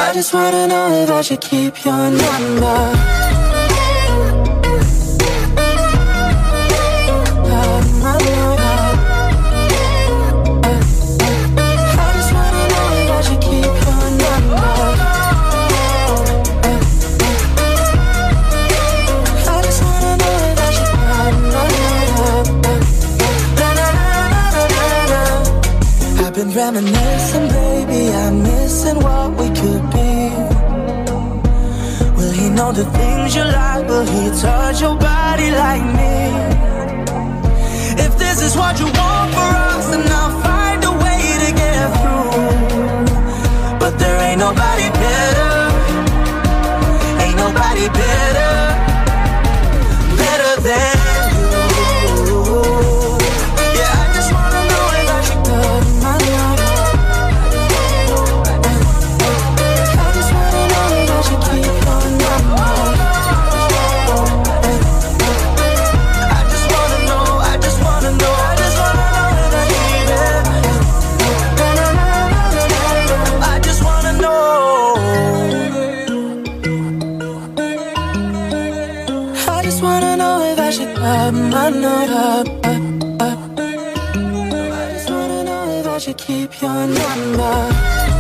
I just wanna know if I should keep your number. Been reminiscing, baby, I'm missing what we could be. Will he know the things you like? Will he touch your body like me? If this is what you want for us, then I'll find a way to get through. But there ain't nobody better. Ain't nobody better. Better than my number. I just wanna know if I should keep your number.